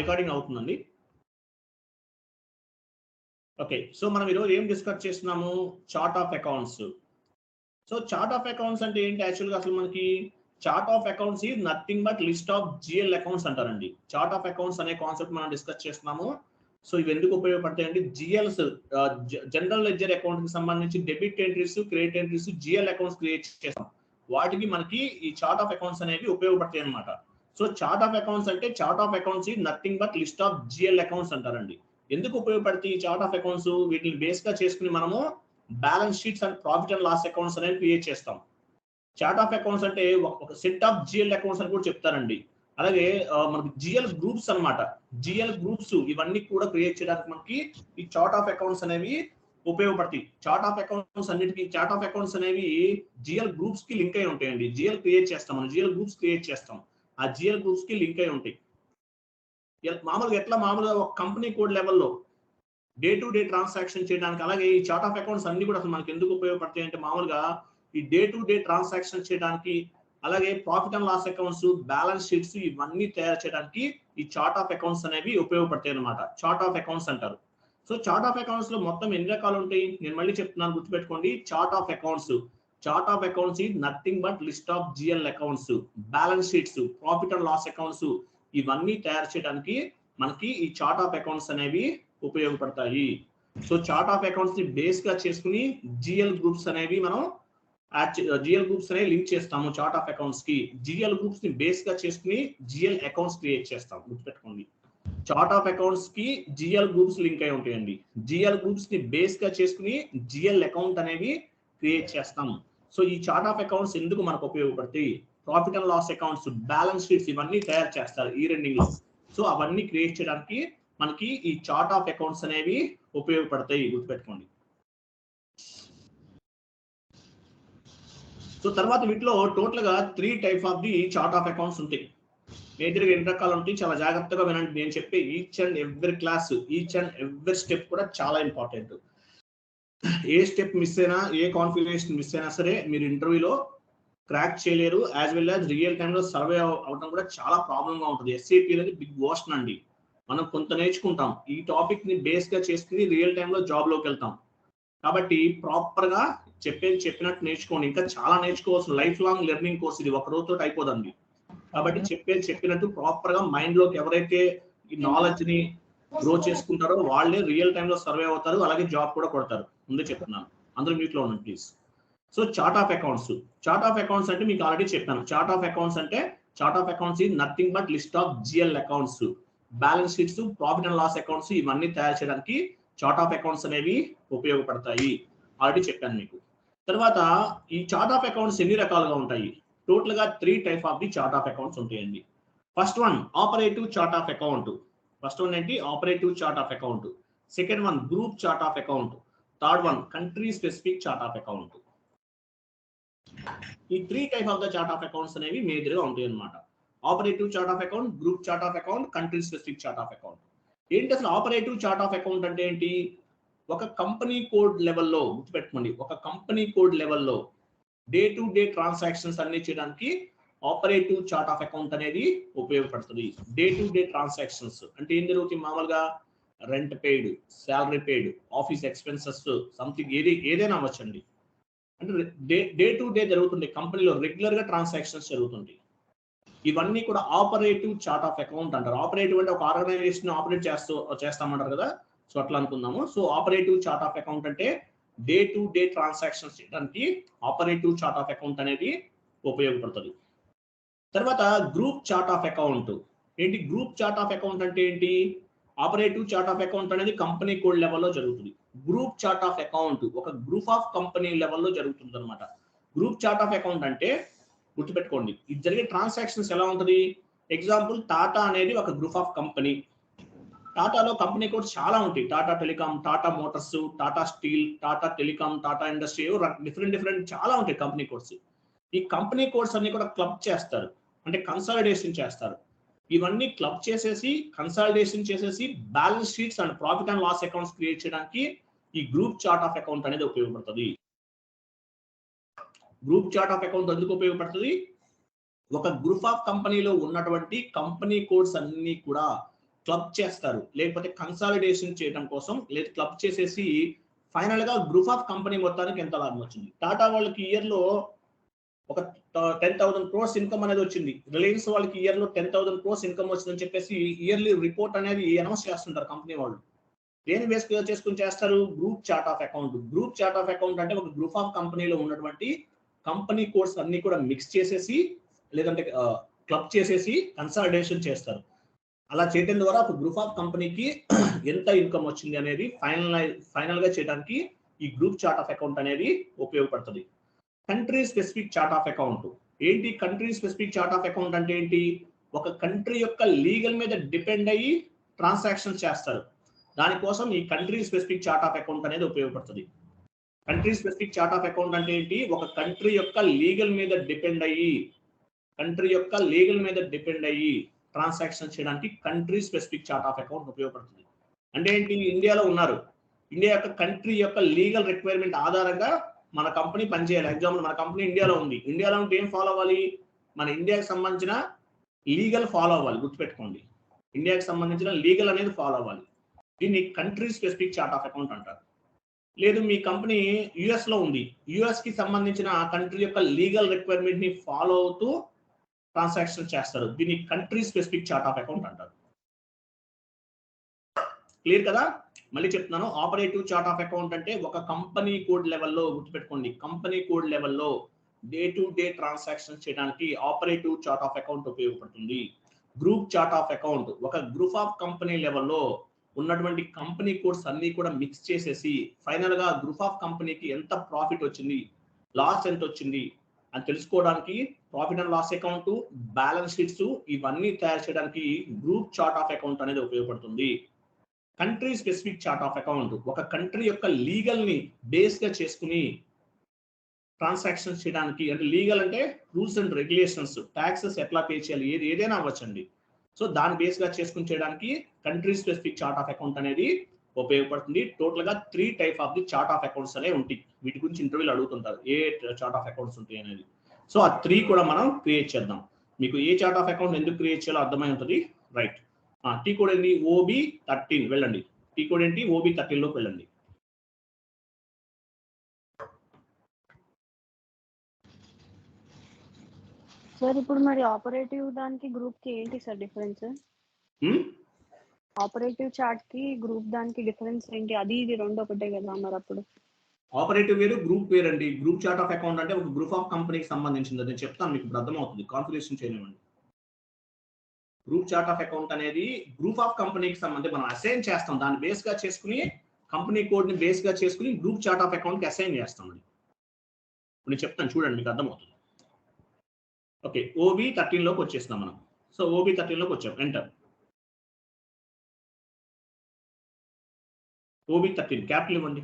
Recording అవుతుందండి. Okay, so మనం ఈరోజు ఏం డిస్కస్ చేస్తున్నాము? Chart of accounts. So chart of accounts అంటే ఏంటి? యాక్చువల్గా అసలు మనకి chart of accounts is nothing but list of GL accounts అంటారండి. చార్ట్ ఆఫ్ అకౌంట్స్ అనే కాన్సెప్ట్ మనం డిస్కస్ చేస్తున్నాము. సో ఇవి ఎందుకు ఉపయోగపడతాయండి? జిఎల్స్, జనరల్ లెడ్జర్ అకౌంట్ కి సంబంధించి debit entries, credit entries, GL accounts create చేస్తాం. వాటికి మనకి ఈ చార్ట్ ఆఫ్ అకౌంట్స్ అనేవి ఉపయోగపడతాయి అనమాట. సో చార్ట్ ఆఫ్ అకౌంట్స్ అంటే chart of accounts is nothing but list of GL accounts అంటారండి. ఎందుకు ఉపయోగపడతాయి ఈ చార్ట్ ఆఫ్ అకౌంట్స్? వీటిని బేస్ గా చేసుకుని మనము balance sheets and profit and loss accounts అనేవి క్రియేట్ చేస్తాం. చార్ట్ ఆఫ్ అకౌంట్స్ అంటే ఒక సెట్ ఆఫ్ జిఎల్ అకౌంట్స్ అని కూడా చెప్తారండి. అలాగే మనకి జిఎల్ గ్రూప్స్ అన్నమాట. జిఎల్ గ్రూప్స్ ఇవన్నీ కూడా క్రియేట్ చేయడానికి మనకి ఈ చార్ట్ ఆఫ్ అకౌంట్స్ అనేవి ఉపయోగపడతాయి. చార్ట్ ఆఫ్ అకౌంట్స్ అన్నిటికీ చార్ట్ ఆఫ్ అకౌంట్స్ అనేవి జిఎల్ గ్రూప్స్ కి లింక్ అయి ఉంటాయండి. జిఎల్ క్రియేట్ చేస్తాం, మనం జిఎల్ గ్రూప్స్ క్రియేట్ చేస్తాం, ఆ జిఎల్ గ్రూప్స్ కి లింక్ అయి ఉంటాయి. మామూలుగా ఒక కంపెనీ కోడ్ లెవెల్లో డే టు డే ట్రాన్సాక్షన్ చేయడానికి. అలాగే ఈ చార్ట్ ఆఫ్ అకౌంట్స్ అన్ని కూడా అసలు మనకి ఎందుకు ఉపయోగపడతాయి అంటే మామూలుగా ఈ డే టు డే ట్రాన్సాక్షన్ చేయడానికి, అలాగే profit and loss accounts, balance sheets ఇవన్నీ తయారు చేయడానికి ఈ చార్ట్ ఆఫ్ అకౌంట్స్ అనేవి ఉపయోగపడతాయి అనమాట. చార్ట్ ఆఫ్ అకౌంట్స్ అంటారు. సో చార్ట్ ఆఫ్ అకౌంట్స్ లో మొత్తం ఎన్ని రకాలు ఉంటాయి? నేను మళ్ళీ చెప్తున్నాను, గుర్తుపెట్టుకోండి. Chart of accounts is nothing but list of GL accounts, balance sheets, profit and loss accounts ఇవన్నీ తయారు చేయడానికి మనకి ఈ చార్ట్ ఆఫ్ అకౌంట్స్ అనేవి ఉపయోగపడతాయి. సో చార్ట్ ఆఫ్ అకౌంట్స్ ని బేస్ గా చేసుకుని జిఎల్ గ్రూప్స్ అనేవి మనం జిఎల్ గ్రూప్స్ అనేవి లింక్ చేస్తాము చార్ట్ ఆఫ్ అకౌంట్స్ కి. జిఎల్ గ్రూప్స్ ని బేస్ గా చేసుకుని జిఎల్ అకౌంట్స్ క్రియేట్ చేస్తాం. గుర్తుపెట్టుకోండి, చార్ట్ ఆఫ్ అకౌంట్స్ కి జిఎల్ గ్రూప్స్ లింక్ అయి ఉంటాయండి. జిఎల్ గ్రూప్స్ ని బేస్ గా చేసుకుని జిఎల్ అకౌంట్ అనేవి క్రియేట్ చేస్తాం. సో ఈ చార్ట్ ఆఫ్ అకౌంట్స్ ఎందుకు మనకు ఉపయోగపడతాయి? Profit and loss accounts, balance sheets ఇవన్నీ తయారు చేస్తారు ఈ రెండింగ్లో. సో అవన్నీ క్రియేట్ చేయడానికి మనకి ఈ చార్ట్ ఆఫ్ అకౌంట్స్ అనేవి ఉపయోగపడతాయి. గుర్తుపెట్టుకోండి. సో తర్వాత వీటిలో టోటల్ గా 3 type of the chart of accounts ఉంటాయి. మేజర్గా 2 రకాలు ఉంటాయి. చాలా జాగ్రత్తగా వినండి. నేను చెప్పే each and every class, each and every step కూడా చాలా ఇంపార్టెంట్. ఏ స్టెప్ మిస్ అయినా, ఏ కాన్ఫిగరేషన్ మిస్ అయినా సరే మీరు ఇంటర్వ్యూలో క్రాక్ చేయలేరు. As well as real time లో సర్వే అవడం కూడా చాలా ప్రాబ్లమ్ గా ఉంటుంది. SAP అనేది బిగ్ ఓషన్ అండి. మనం కొంత నేర్చుకుంటాం, ఈ టాపిక్ ని బేస్ గా చేసుకుని రియల్ టైమ్ లో జాబ్ లోకి వెళ్తాం. కాబట్టి ప్రాపర్ గా చెప్పినట్టు నేర్చుకోండి. ఇంకా చాలా నేర్చుకోవాల్సిన లైఫ్ లాంగ్ లెర్నింగ్ కోర్స్ ఇది, ఒక రోజుతో అయిపోదండి. కాబట్టి చెప్పినట్టు ప్రాపర్ గా మైండ్ లోకి ఎవరైతే ఈ నాలెడ్జ్ ని గ్రో చేసుకుంటారో వాళ్ళే రియల్ టైమ్ లో సర్వే అవుతారు, అలాగే జాబ్ కూడా కొడతారు. ముందే చెప్తున్నాను, అందరూ మ్యూట్ లో ఉండండి please. So chart of accounts అంటే మీకు ఆల్రెడీ చెప్పాను. Chart of accounts is nothing but list of GL accounts, balance sheets, profit and loss accounts ఇవన్నీ తయారు చేయడానికి చార్ట్ ఆఫ్ అకౌంట్స్ అనేవి ఉపయోగపడతాయి. ఆల్రెడీ చెప్పాను మీకు. తర్వాత ఈ చార్ట్ ఆఫ్ అకౌంట్స్ ఎన్ని రకాలుగా ఉంటాయి? టోటల్ గా 3 type of the chart of accounts ఉంటాయండి. First one operative chart of account. First one ఏంటి? Operative chart of account. Second one group chart of account. Third one country specific chart of account. ఈ 3 type of the chart of accounts అనేవి major గా ఉంటాయి అన్నమాట. Operative chart of account, group chart of account, country specific chart of account. ఏంటి అసలు operative chart of account అంటే ఏంటి? ఒక కంపెనీ కోడ్ లెవెల్లో, గుర్తుపెట్టుకోండి, ఒక కంపెనీ కోడ్ లెవెల్లో డే టు డే ట్రాన్సాక్షన్స్ అన్ని చేయడానికి ఆపరేటివ్ చార్ట్ ఆఫ్ అకౌంట్ అనేది ఉపయోగపడుతుంది. డే టు డే ట్రాన్సాక్షన్స్ అంటే ఏం జరుగుతుంది? మామూలుగా rent paid, salary paid, office expenses, something ఏదైనా అవ్వచ్చండి. అంటే డే టు డే జరుగుతుంది, కంపెనీలో రెగ్యులర్ గా ట్రాన్సాక్షన్స్ జరుగుతుంది. ఇవన్నీ కూడా ఆపరేటివ్ చార్ట్ ఆఫ్ అకౌంట్ అంటారు. ఆపరేటివ్ అంటే ఒక ఆర్గనైజేషన్ ఆపరేట్ చేస్తామంటారు కదా, సో అట్లా అనుకుందాము. So operative chart of account అంటే డే టు డే ట్రాన్సాక్షన్స్ చేయడానికి ఆపరేటివ్ చార్ట్ ఆఫ్ అకౌంట్ అనేది ఉపయోగపడుతుంది. తర్వాత గ్రూప్ చార్ట్ ఆఫ్ అకౌంట్ ఏంటి? గ్రూప్ చార్ట్ ఆఫ్ అకౌంట్ అంటే ఏంటి? ఆపరేటివ్ చార్ట్ ఆఫ్ అకౌంట్ అనేది కంపెనీ కోడ్ లెవెల్లో జరుగుతుంది. గ్రూప్ చార్ట్ ఆఫ్ అకౌంట్ ఒక గ్రూప్ ఆఫ్ కంపెనీ లెవెల్లో జరుగుతుంది అనమాట. గ్రూప్ చార్ట్ ఆఫ్ అకౌంట్ అంటే గుర్తుపెట్టుకోండి, ఇది జరిగే ట్రాన్సాక్షన్స్ ఎలా ఉంటుంది? ఎగ్జాంపుల్, టాటా అనేది ఒక గ్రూప్ ఆఫ్ కంపెనీ. టాటాలో కంపెనీ కోడ్స్ చాలా ఉంటాయి. Tata telecom, Tata motors, Tata steel, Tata telecom, Tata industry, different చాలా ఉంటాయి కంపెనీ కోడ్స్. ఈ కంపెనీ కోడ్స్ అన్ని కూడా క్లబ్ చేస్తారు, అంటే కన్సాలిడేషన్ చేస్తారు. ఇవన్నీ క్లబ్ చేసేసి కన్సాలిడేషన్ చేసేసి balance sheets and profit and loss accounts create చేయడానికి ఈ గ్రూప్ చార్ట్ ఆఫ్ అకౌంట్ అనేది ఉపయోగపడుతుంది. గ్రూప్ చార్ట్ ఆఫ్ అకౌంట్ ఎందుకు ఉపయోగపడుతుంది? ఒక గ్రూప్ ఆఫ్ కంపెనీలో ఉన్నటువంటి కంపెనీ కోడ్స్ అన్ని కూడా క్లబ్ చేస్తారు, లేకపోతే కన్సాలిడేషన్ చేయడం కోసం, లేదా క్లబ్ చేసేసి ఫైనల్ గా గ్రూప్ ఆఫ్ కంపెనీ మొత్తానికి ఎంత లాభం వచ్చింది. టాటా వాళ్ళకి ఇయర్ లో ఒక 10,000 crores ఇన్కమ్ అనేది వచ్చింది. రిలయన్స్ వాళ్ళకి ఇయర్ లో 10,000 crores ఇన్కమ్ వచ్చిందని చెప్పేసి ఇయర్లీ రిపోర్ట్ అనేది అనౌన్స్ చేస్తుంటారు కంపెనీ వాళ్ళు. దేని బేస్ చేసుకుని చేస్తారు? Group chart of account. Group chart of account అంటే ఒక గ్రూప్ ఆఫ్ కంపెనీలో ఉన్నటువంటి కంపెనీ కోడ్స్ అన్ని కూడా మిక్స్ చేసేసి, లేదంటే క్లబ్ చేసేసి కన్సాలిడేషన్ చేస్తారు. అలా చేయడం ద్వారా ఒక గ్రూప్ ఆఫ్ కంపెనీకి ఎంత ఇన్కమ్ వచ్చింది అనేది ఫైనల్ గా చేయడానికి ఈ గ్రూప్ చార్ట్ ఆఫ్ అకౌంట్ అనేది ఉపయోగపడుతుంది. Country specific chart of account ఏంటి? Country specific chart of account అంటే ఏంటి? ఒక కంట్రీ యొక్క లీగల్ మీద డిపెండ్ అయ్యి ట్రాన్సాక్షన్స్ చేస్తారు. దానికోసం ఈ country specific chart of account అనేది ఉపయోగపడుతుంది. Country specific chart of account అంటే ఏంటి? ఒక కంట్రీ యొక్క లీగల్ మీద డిపెండ్ అయ్యి ట్రాన్సాక్షన్ చేయడానికి country specific chart of account ఉపయోగపడుతుంది. అంటే ఏంటి? ఇండియాలో ఉన్నారు, ఇండియా యొక్క కంట్రీ యొక్క లీగల్ రిక్వైర్మెంట్ ఆధారంగా మన కంపెనీ పనిచేయాలి. ఎగ్జాంపుల్ మన కంపెనీ ఇండియాలో ఉంది, ఇండియాలో ఉంటే ఏం ఫాలో అవ్వాలి? మన ఇండియాకి సంబంధించిన లీగల్ ఫాలో అవ్వాలి. గుర్తుపెట్టుకోండి, ఇండియాకి సంబంధించిన లీగల్ అనేది ఫాలో అవ్వాలి. దీన్ని country specific chart of account అంటారు. లేదు మీ కంపెనీ యుఎస్ లో ఉంది, యుఎస్ కి సంబంధించిన ఆ కంట్రీ యొక్క లీగల్ రిక్వైర్మెంట్ ని ఫాలో అవుతూ ట్రాన్సాక్షన్ చేస్తారు. దీన్ని country specific chart of account అంటారు. క్లియర్ కదా? మళ్ళీ చెప్తున్నాను, ఆపరేటివ్ చార్ట్ ఆఫ్ అకౌంట్ అంటే ఒక కంపెనీ కోడ్ లెవెల్లో, గుర్తుపెట్టుకోండి, కంపెనీ కోడ్ లెవెల్లో డే టు డే ట్రాన్సాక్షన్ చేయడానికి ఆపరేటివ్ చార్ట్ ఆఫ్ అకౌంట్ ఉపయోగపడుతుంది. గ్రూప్ చార్ట్ ఆఫ్ అకౌంట్ ఒక గ్రూప్ ఆఫ్ కంపెనీ లెవెల్లో ఉన్నటువంటి కంపెనీ కోడ్స్ అన్ని కూడా మిక్స్ చేసేసి ఫైనల్ గా గ్రూప్ ఆఫ్ కంపెనీకి ఎంత ప్రాఫిట్ వచ్చింది, లాస్ ఎంత వచ్చింది అని తెలుసుకోవడానికి profit and loss account, balance sheets ఇవన్నీ తయారు చేయడానికి గ్రూప్ చార్ట్ ఆఫ్ అకౌంట్ అనేది ఉపయోగపడుతుంది. Country specific chart of account ఒక కంట్రీ యొక్క లీగల్ ని బేస్ గా చేసుకుని ట్రాన్సాక్షన్స్ చేయడానికి, అంటే లీగల్ అంటే రూల్స్ అండ్ రెగ్యులేషన్స్, ట్యాక్సెస్ ఎట్లా పే చేయాలి, ఏదైనా అవ్వచ్చండి. సో దాని బేస్ గా చేసుకుని చేయడానికి country specific chart of account అనేది ఉపయోగపడుతుంది. టోటల్ గా 3 type of the chart of accounts అనేవి ఉంటాయి. వీటి గురించి ఇంటర్వ్యూలు అడుగుతుంటారు, ఏ చార్ట్ ఆఫ్ అకౌంట్స్ ఉంటాయి అనేది. సో ఆ 3 కూడా మనం క్రియేట్ చేద్దాం. మీకు ఏ చార్ట్ ఆఫ్ అకౌంట్ ఎందుకు క్రియేట్ చేయాలో అర్థమై ఉంటుంది, రైట్? టీ కోడ్ ఏంటి? OB13 వెళ్ళండి. టీ కోడ్ ఏంటి? OB13 లోకి వెళ్ళండి. సార్ ఇప్పుడు మరి ఆపరేటివ్ దానికి గ్రూప్ కి ఏంటి సార్ డిఫరెన్స్? ఆపరేటివ్ చార్ట్ కి గ్రూప్ దానికి డిఫరెన్స్ ఏంటి? అది ఇది రెండు ఒకటే కదా మరి అప్పుడు? ఆపరేటివ్ వేరు, గ్రూప్ వేరు అండి. గ్రూప్ చార్ట్ ఆఫ్ అకౌంట్ అంటే ఒక గ్రూప్ ఆఫ్ కంపెనీకి సంబంధించింది. నేను చెప్తాను మీకు, ఇప్పుడు అర్థమవుతుంది. కాన్ఫిగరేషన్ చేయనివ్వండి. గ్రూప్ చార్ట్ ఆఫ్ అకౌంట్ అనేది గ్రూప్ ఆఫ్ కంపెనీకి సంబంధించి మనం అసైన్ చేస్తాం. దాన్ని బేస్ గా చేసుకుని కంపెనీ కోడ్ ని బేస్ గా చేసుకుని గ్రూప్ చార్ట్ ఆఫ్ అకౌంట్ కి అసైన్ చేస్తాం. నేను చెప్తాను చూడండి, మీకు అర్థమవుతుంది. ఓకే, OB13 లోకి వచ్చేస్తాం మనం. సో OB13 లోకి వచ్చాం, ఎంటర్. OB13 క్యాపిటల్ ఇవ్వండి.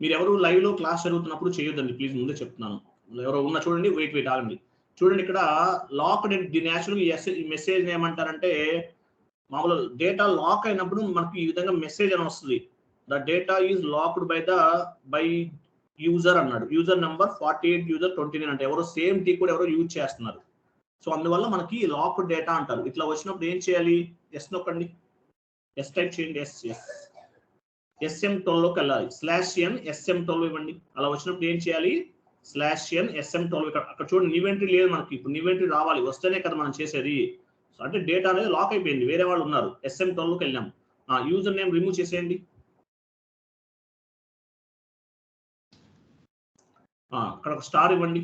మీరు ఎవరు లైవ్ లో క్లాస్ జరుగుతున్నప్పుడు చేయొద్దండి ప్లీజ్, ముందే చెప్తున్నాను. ఎవరో ఉన్న చూడండి, వెయిట్ ఆగండి. చూడండి ఇక్కడ లాక్డ్, దీని యాక్చువల్గా ఈ మెసేజ్ ఏమంటారంటే, మామూలు డేటా లాక్ అయినప్పుడు మనకి ఈ విధంగా మెసేజ్ అని వస్తుంది. The data is locked by user అన్నాడు. యూజర్ నెంబర్ 48 యూజర్ 29 అంటే ఎవరో సేమ్ టీ కూడా ఎవరో యూజ్ చేస్తున్నారు. సో అందువల్ల మనకి లాక్డ్ డేటా అంటారు. ఇట్లా వచ్చినప్పుడు ఏం చేయాలి? ఎస్ నొక్కండి, ఎస్ టైప్ చేయండి, SM12 లోకి వెళ్ళాలి. /n SM12 ఇవ్వండి. అలా వచ్చినప్పుడు ఏం చేయాలి? /n SM12 అక్కడ చూడండి, ఇన్వెంటరీ లేదు మనకి. ఇప్పుడు ఇన్వెంటరీ రావాలి, వస్తేనే కదా మనం చేసేది. సో అంటే డేటా అనేది లాక్ అయిపోయింది, వేరే వాళ్ళు ఉన్నారు. SM12 లోకి వెళ్ళాం. యూజర్ నేమ్ రిమూవ్ చేసేయండి. అక్కడ ఒక స్టార్ ఇవ్వండి.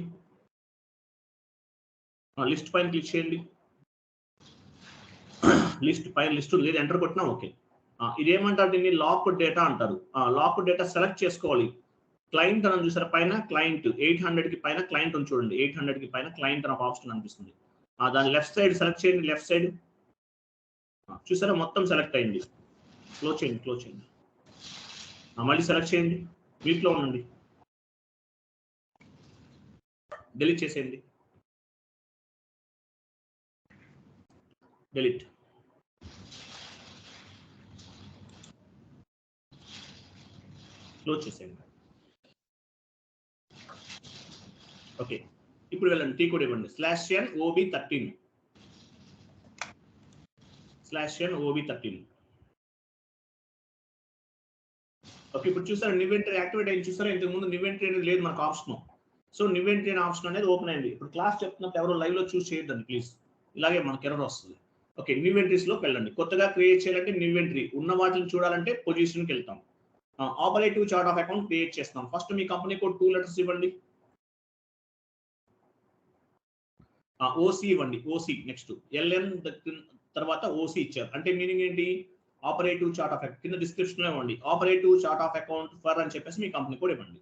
లిస్ట్ పైన క్లిక్ చేయండి. లిస్ట్ పైన లిస్ట్ లేదు, ఎంటర్ కొట్టినా ఓకే. ఇదేమంటారు? దీన్ని లాక్డ్ డేటా అంటారు. లాక్డ్ డేటా సెలెక్ట్ చేసుకోవాలి. క్లయింట్ అని చూసారా పైన, క్లయింట్ 800 కి పైన క్లయింట్ అని చూడండి. 800 కి పైన క్లయింట్ అని ఒక ఆప్షన్ అనిపిస్తుంది. దాని లెఫ్ట్ సైడ్ సెలెక్ట్ చేయండి. లెఫ్ట్ సైడ్ చూసారా మొత్తం సెలెక్ట్ అయింది. క్లోజ్ చేయండి. మళ్ళీ సెలెక్ట్ చేయండి, వీటిలో ఉండండి, డిలీట్ చేసేయండి. డిలీట్. క్లోజ్ చేసేయండి. ఓకే, ఇప్పుడు వెళ్ళండి, టీ కోడ్ ఇవ్వండి. /n OB13 /n OB13. Okay, ఇప్పుడు చూసారా న్యూ ఎంట్రీ యాక్టివేట్ అయింది. చూసారా ఇంతకు ముందు న్యూ ఎంట్రీ అనేది లేదు మనకు ఆప్షన్. సో న్యూ ఎంట్రీ అనే ఆప్షన్ అనేది ఓపెన్ అయింది. ఇప్పుడు క్లాస్ చెప్తున్నప్పుడు ఎవరో లైవ్ లో చూస్ చేయొద్దండి ప్లీజ్, ఇలాగే మనకి ఎర్రర్ వస్తుంది. ఓకే, న్యూ ఎంట్రీస్ లోకి వెళ్ళండి. కొత్తగా క్రియేట్ చేయాలంటే న్యూ ఎంట్రీ, ఉన్న వాటిని చూడాలంటే పొజిషన్ కి వెళ్తాం. Operative chart of account create చేస్తాం. ఫస్ట్ మీ కంపెనీ కోడ్ 2 లెటర్స్ ఇవ్వండి. ఓసి ఇవ్వండి. ఓసి నెక్స్ట్ ఎల్ఎన్ తర్వాత ఓసి ఇచ్చారు అంటే మీనింగ్ ఏంటి? ఆపరేటివ్ చార్ట్ ఆఫ్ అకౌంట్ కింద డిస్క్రిప్షన్ లో ఇవ్వండి. Operative chart of account for అని చెప్పేసి మీ కంపెనీ కోడ్ ఇవ్వండి.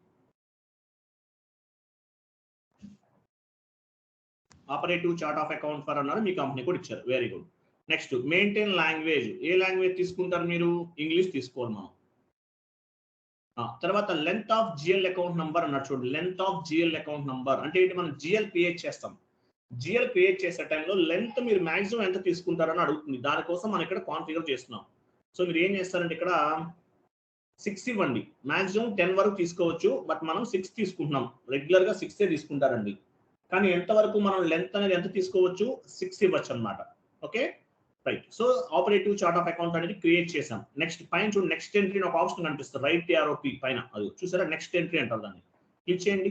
Operative chart of account for అన్నారు, మీ కంపెనీ కోడ్ ఇచ్చారు. Very good. Next maintain language. ఏ లాంగ్వేజ్ తీసుకుంటారు మీరు? ఇంగ్లీష్ తీసుకోవాలి మనం. తర్వాత length of GL account number అన్నారు చూడండి. Length of GL account number అంటే ఏంటి? మనం జిఎల్ క్రియేట్ చేస్తాం. జిఎల్ క్రియేట్ చేసే టైంలో లెంత్ మీరు మాక్సిమం ఎంత తీసుకుంటారని అడుగుతుంది. దానికోసం మనం ఇక్కడ కాన్ఫిగర్ చేస్తున్నాం. సో మీరు ఏం చేస్తారంటే ఇక్కడ 6 ఇవ్వండి. మాక్సిమం 10 వరకు తీసుకోవచ్చు, బట్ మనం 6 తీసుకుంటున్నాం. రెగ్యులర్ గా 6 తీసుకుంటారండి, కానీ ఎంత వరకు మనం లెంత్ అనేది ఎంత తీసుకోవచ్చు? 6 ఇవ్వచ్చు అనమాట. Okay right. So operative chart of account అనేది క్రియేట్ చేసాం. నెక్స్ట్ పైన చూడండి, నెక్స్ట్ ఎంట్రీ ఒక ఆప్షన్ కనిపిస్తుంది రైట్ ఆర్ఓపి పైన. అది చూసారా, నెక్స్ట్ ఎంట్రీ అంటారు దాన్ని. క్లిక్ చేయండి.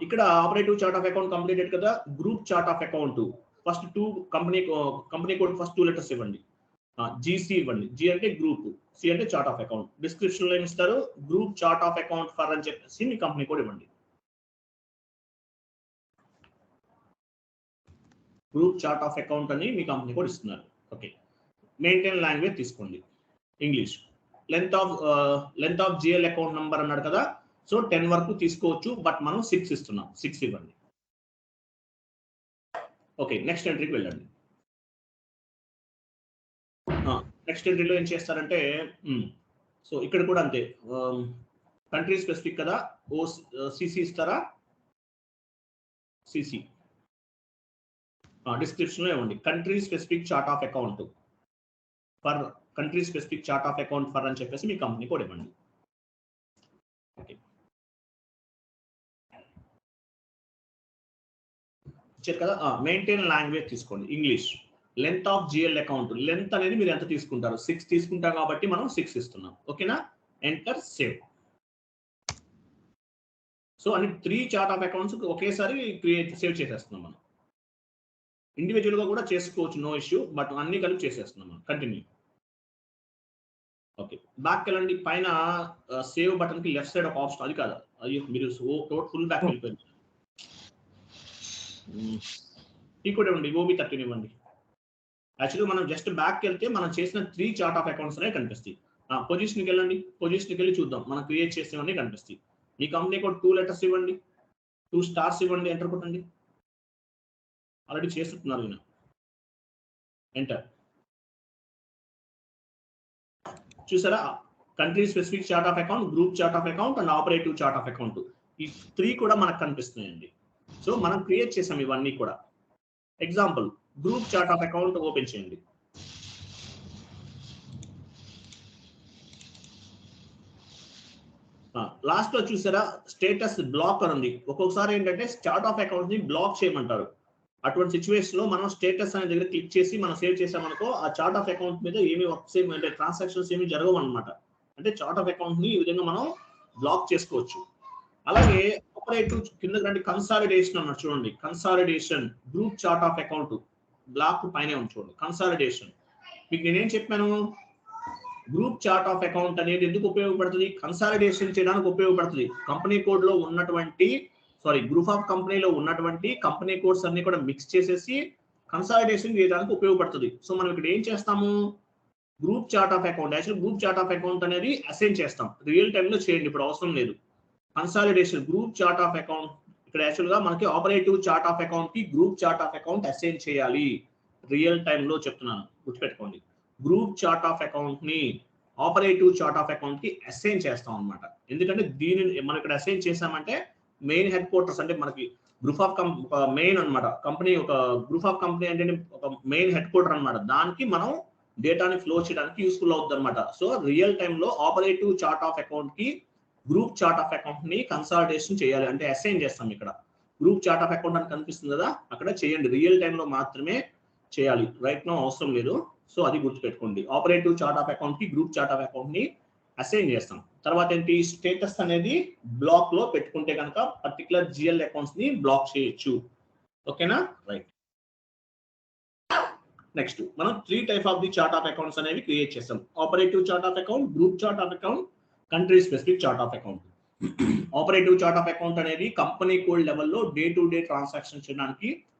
ఇక్కడ operative chart of account completed కదా. Group chart of account first 2 company code first 2 letters ఇవ్వండి. జీసీ ఇవ్వండి. జి అంటే గ్రూప్, సి అంటే చార్ట్ ఆఫ్ అకౌంట్. డిస్క్రిప్షన్ లో ఏమి ఇస్తారు? Group chart of account for అని చెప్పేసి మీ కంపెనీ కోడ్ ఇవ్వండి. గ్రూప్ చార్ట్ ఆఫ్ అకౌంట్ అని మీ కంపెనీ కోడ్ ఇస్తున్నారు. ఓకే, మెయింటైన్ లాంగ్వేజ్ తీసుకోండి English. Length of GL account number అన్నాడు కదా. సో 10 వరకు తీసుకోవచ్చు, బట్ మనం 6 ఇస్తున్నాం. 6 ఇవ్వండి. ఓకే, నెక్స్ట్ ఎంట్రీకి వెళ్ళండి. నెక్స్ట్ ఎంట్రీలో ఏం చేస్తారంటే సో ఇక్కడ కూడా అంతే, కంట్రీ స్పెసిఫిక్ కదా. సిసి ఇస్తారా? సిసి డిస్క్రిప్షన్ లో ఇవ్వండి. Country specific chart of account for, country specific chart of account for అని చెప్పేసి మీ కంపెనీ కోడ్ ఇవ్వండి. ఓకే, ఇచ్చారు కదా. మెయింటైన్ లాంగ్వేజ్ తీసుకోండి English. Length of GL account, length అనేది మీరు ఎంత తీసుకుంటారు? 6 తీసుకుంటాం కాబట్టి మనం 6 ఇస్తున్నాం. ఓకేనా? Enter save. సో అన్ని 3 చార్ట్ ఆఫ్ అకౌంట్స్ ఒకేసారి సేవ్ చేసేస్తున్నాం మనం. ఇండివిజువల్ గా కూడా చేసుకోవచ్చు, నో ఇష్యూ, బట్ అన్ని కలిపి చేసేస్తున్నాం మనం. కంటిన్యూ. ఓకే, బ్యాక్ వెళ్ళండి. పైన సేవ్ బటన్ కి లెఫ్ట్ సైడ్ ఒక ఆప్షన్, అది కాదు, అయ్యో మీరు ఫుల్ బ్యాక్ వెళ్ళిపోయింది. ఈ కూడా ఇవ్వండి. OB13 ఇవ్వండి. యాక్చువల్గా మనం జస్ట్ బ్యాక్ వెళ్తే మనం చేసిన 3 చార్ట్ ఆఫ్ అకౌంట్స్ అనేవి కనిపిస్తాయి. పొజిషన్కి వెళ్ళండి. పొజిషన్కి వెళ్ళి చూద్దాం, మనం క్రియేట్ చేసేవన్నీ కనిపిస్తాయి. మీ కంపెనీ కోడ్ 2 లెటర్స్ ఇవ్వండి. 2 స్టార్స్ ఇవ్వండి. ఎంటర్ కొట్టండి. ఆల్రెడీ చేస్తున్నారు ఈయన. ఎంటర్. చూసారా, country specific chart of account, group chart of account and operative chart of account, ఈ 3 కూడా మనకు కనిపిస్తున్నాయండి. సో మనం క్రియేట్ చేసాం ఇవన్నీ కూడా. Example, group chart of account open చేయండి. లాస్ట్ లో చూసారా స్టేటస్ బ్లాక్ అని ఉంది. ఒక్కొక్కసారి ఏంటంటే చార్ట్ ఆఫ్ అకౌంట్ ని బ్లాక్ చేయమంటారు. అటువంటి సిచ్యువేషన్ లో మనం స్టేటస్ అనే దగ్గర క్లిక్ చేసి మనం సేవ్ చేసామనుకో, ఆ చార్ట్ ఆఫ్ అకౌంట్ మీద ఏమి వర్క్స్ ఏమి అంటే ట్రాన్సాక్షన్స్ ఏమి జరగవు అనమాట. అంటే చార్ట్ ఆఫ్ అకౌంట్ ని ఈ విధంగా మనం బ్లాక్ చేసుకోవచ్చు. అలాగే ఆపరేటివ్ కింద రండి, కన్సాలిడేషన్ అన్నట్టు చూడండి. Consolidation group chart of account block పైనే ఉంది చూడండి. కన్సాలిడేషన్ మీకు నేనేం చెప్పాను? గ్రూప్ చార్ట్ ఆఫ్ అకౌంట్ అనేది ఎందుకు ఉపయోగపడుతుంది? కన్సాలిడేషన్ చేయడానికి ఉపయోగపడుతుంది. కంపెనీ కోడ్ లో ఉన్నటువంటి గ్రూప్ ఆఫ్ కంపెనీలో ఉన్నటువంటి కంపెనీ కోడ్స్ అన్ని కూడా మిక్స్ చేసేసి కన్సాలిడేషన్ చేయడానికి ఉపయోగపడుతుంది. సో మనం ఇక్కడ ఏం చేస్తాము? Group chart of account, actual group chart of account అనేది అసైన్ చేస్తాం. రియల్ టైమ్ లో చేయండి, ఇప్పుడు అవసరం లేదు. Consolidation group chart of account, ఇక్కడ యాక్చువల్ గా మనకి ఆపరేటివ్ చార్ట్ ఆఫ్ అకౌంట్ కి group chart of account assign చేయాలి. రియల్ టైమ్ లో చెప్తున్నాను, గుర్తుపెట్టుకోండి. గ్రూప్ చార్ట్ ఆఫ్ అకౌంట్ ని ఆపరేటివ్ చార్ట్ ఆఫ్ అకౌంట్ కి అసైన్ చేస్తాం అనమాట. ఎందుకంటే దీనిని మనం ఇక్కడ అసైన్ చేసామంటే మెయిన్ హెడ్ క్వార్టర్స్, అంటే మనకి గ్రూప్ ఆఫ్ మెయిన్ అనమాట. కంపెనీ ఒక గ్రూప్ ఆఫ్ కంపెనీ అంటే ఒక మెయిన్ హెడ్ క్వార్టర్ అనమాట. దానికి మనం డేటాని ఫ్లో చేయడానికి యూస్ఫుల్ అవుతుంది అనమాట. సో రియల్ టైమ్ లో ఆపరేటివ్ చార్ట్ ఆఫ్ అకౌంట్ కి గ్రూప్ చార్ట్ ఆఫ్ అకౌంట్ ని కన్సాలిడేషన్ చేయాలి అంటే అసైన్ చేస్తాం. ఇక్కడ గ్రూప్ చార్ట్ ఆఫ్ అకౌంట్ అని కనిపిస్తుంది కదా, అక్కడ చేయండి. రియల్ టైమ్ లో మాత్రమే చేయాలి. రైట్ నో అవసరం లేదు. సో అది గుర్తుపెట్టుకోండి. ఆపరేటివ్ చార్ట్ ఆఫ్ అకౌంట్ కి గ్రూప్ చార్ట్ ఆఫ్ అకౌంట్ ని అసైన్ చేస్తాం. తర్వాత ఏంటి, స్టేటస్ అనేది బ్లాక్ లో పెట్టుకుంటే కనుక పర్టికులర్ జిఎల్ అకౌంట్స్ ని బ్లాక్ చేయొచ్చు. ఓకేనా, రైట్. నెక్స్ట్ మనం 3 type of the chart of accounts అనేవి క్రియేట్ చేస్తాం. Operative chart of account, group chart of account, country specific chart of account. Operative chart of account అనేది కంపెనీ కోడ్ లెవెల్లో day to day transaction చేయడానికి